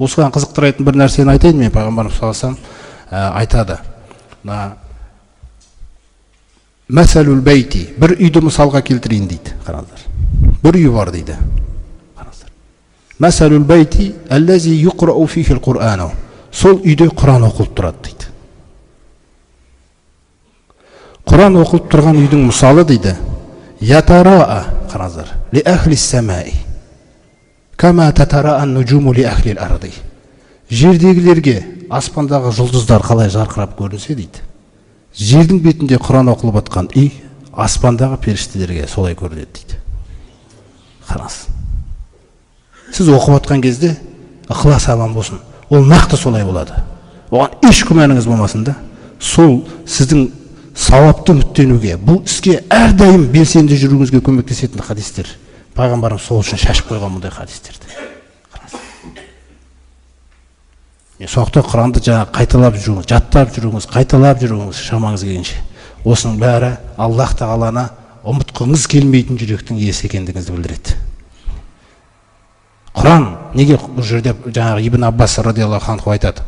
Осыған қызықтыратын бір нәрсені айтайын мен. Пайғамбарымыз саллаллаху айтады. Мәсәлул бейти, бір үйді мысалға келтірейін дейді. Қараңыздар. Бір үй бар дейді. Қараңыздар. Мәсәлул бейти, әлләзи юқрау фихил Құр'ану. Сол үйде Құран оқылып тұрады дейді. Құран оқылып тұрған үйдің мысалы дейді. Ятараа, қараңыздар, ли ахли самаи. Кама татараа нуджуму ли ахли арди. Жердегілерге аспандағы жұлдыздар қалай жарқырап көрінсе дейді. Жердің бетінде Құран оқылып жатқан үй аспандағы періштелерге солай көрінеді дейді. Қараңыз. Сіз оқып жатқан кезде ықылас аман болсын. Ол нақты солай болады. Оған еш күмәніңіз болмасын да. Сол сіздің сауапты үміттенуге, бұл іске әрдайым белсенді жүруіңізге көмектесетін хадистер. Пайғамбарымыз сол үшін шашып қойған мұндай хадистерді. Соқта Құранды жаңа қайталап жүруіңіз, жаттап жүруіңіз, қайталап жүруіңіз шамаңыз келгенше. Осының бәрі Аллах Тағаланы ұмытқыңыз келмейтін жүректің иесі екендігіңізді білдіреді. Құран неге бұл жерде жаңағы Ибн Аббас радиаллаху анху айтады.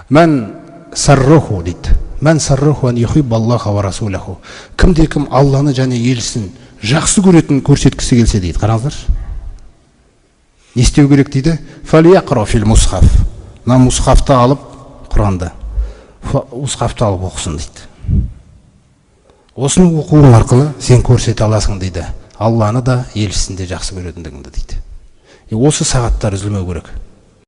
Мән сарруху дейді. Мән сарруху ан юхибб Аллаха ва расулаху. Кімде-кім Алланы және елшісін жақсы көретін көрсеткісі келсе дейді. Қараңыздар. Не істеу керек дейді? Фалияқра фил мусхаф. Мына мусхафты алып Құранды. Мусхафты алып оқысын дейді. Осыны оқуың арқылы сен көрсете аласың дейді. Алланы да елшісін де жақсы көретіндігіңді дейді. Осы сағаттар үзілмеу керек.